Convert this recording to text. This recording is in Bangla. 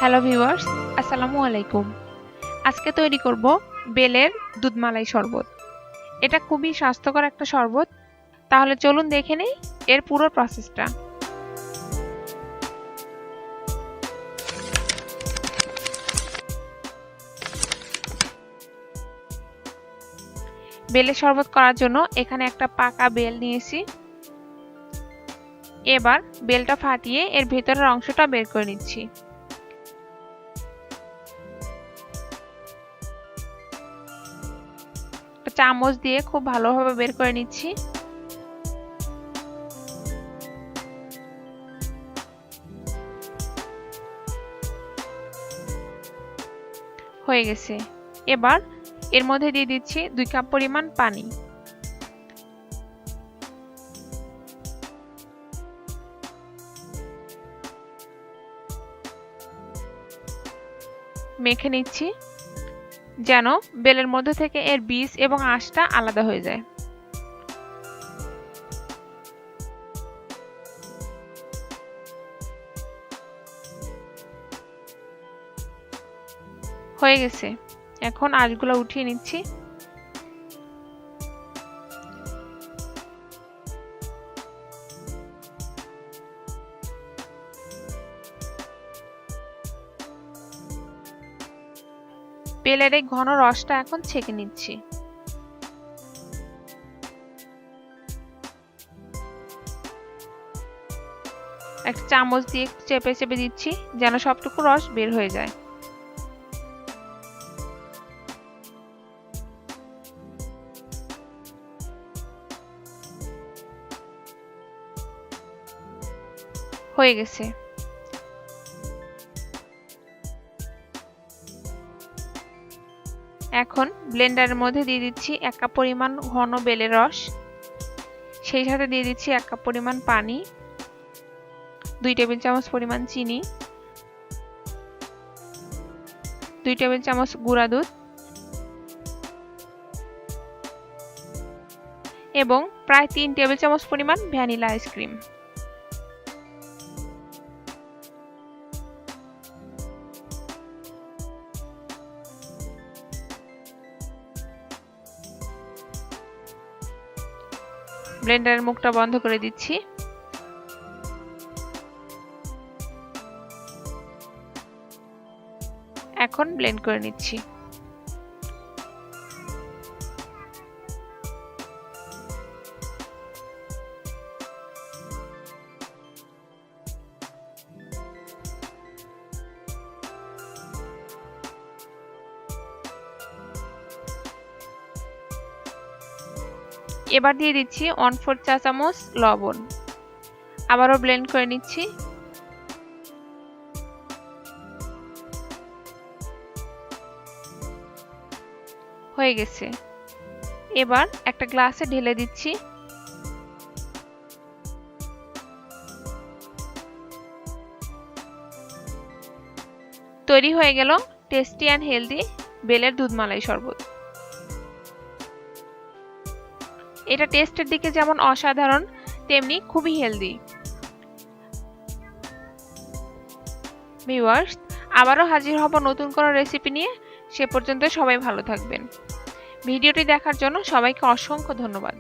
হ্যালো ভিউয়ার্স, আসসালামু আলাইকুম। আজকে তৈরি করব বেলের দুধ মালাই শরবত। এটা খুবই স্বাস্থ্যকর একটা শরবত। তাহলে চলুন দেখে নেই এর পুরো প্রসেসটা। বেলের শরবত করার জন্য এখানে একটা পাকা বেল নিয়েছি। এবার বেলটা ফাটিয়ে এর ভেতরের অংশটা বের করে নিচ্ছি। চামচ দিয়ে খুব ভালোভাবে বের করে নিচ্ছি। হয়ে গেছে। এবার এর মধ্যে দিয়ে দিচ্ছি 2 কাপ পরিমাণ পানি। মেখে নিচ্ছি যেন বেলের মধ্যে থেকে এর বীজ এবং আঁশটা আলাদা হয়ে যায়। হয়ে গেছে। এখন আঁশগুলো উঠিয়ে নিচ্ছি। বেলের এই ঘন রসটা এখন ছেঁকে নিচ্ছি। একটা চামচ দিয়ে চেপে চেপে দিচ্ছি যেন সবটুকু রস বের হয়ে যায়। হয়ে গেছে। এখন ব্লেন্ডারের মধ্যে দিয়ে দিচ্ছি 1 কাপ পরিমাণ ঘন বেলের রস, সেই সাথে দিয়ে দিচ্ছি 1 কাপ পরিমাণ পানি, 2 টেবিল চামচ পরিমাণ চিনি, 2 টেবিল চামচ গুঁড়া দুধ এবং প্রায় 3 টেবিল চামচ পরিমাণ ভ্যানিলা আইসক্রিম। ব্লেন্ডারের মুখটা বন্ধ করে দিচ্ছি। এখন ব্লেন্ড করে নিচ্ছি। এবার দিয়ে দিচ্ছি 1/4 চা চামচ লবণ। আবারও ব্লেন্ড করে নিচ্ছি। হয়ে গেছে। এবার একটা গ্লাসে ঢেলে দিচ্ছি। তৈরি হয়ে গেল টেস্টি অ্যান্ড হেলদি বেলের দুধ মালাই শরবত। এটা টেস্টের দিকে যেমন অসাধারণ, তেমনি খুবই হেলদি। ভিউয়ার্স, আবারও হাজির হব নতুন কোনো রেসিপি নিয়ে। সে পর্যন্ত সবাই ভালো থাকবেন। ভিডিওটি দেখার জন্য সবাইকে অসংখ্য ধন্যবাদ।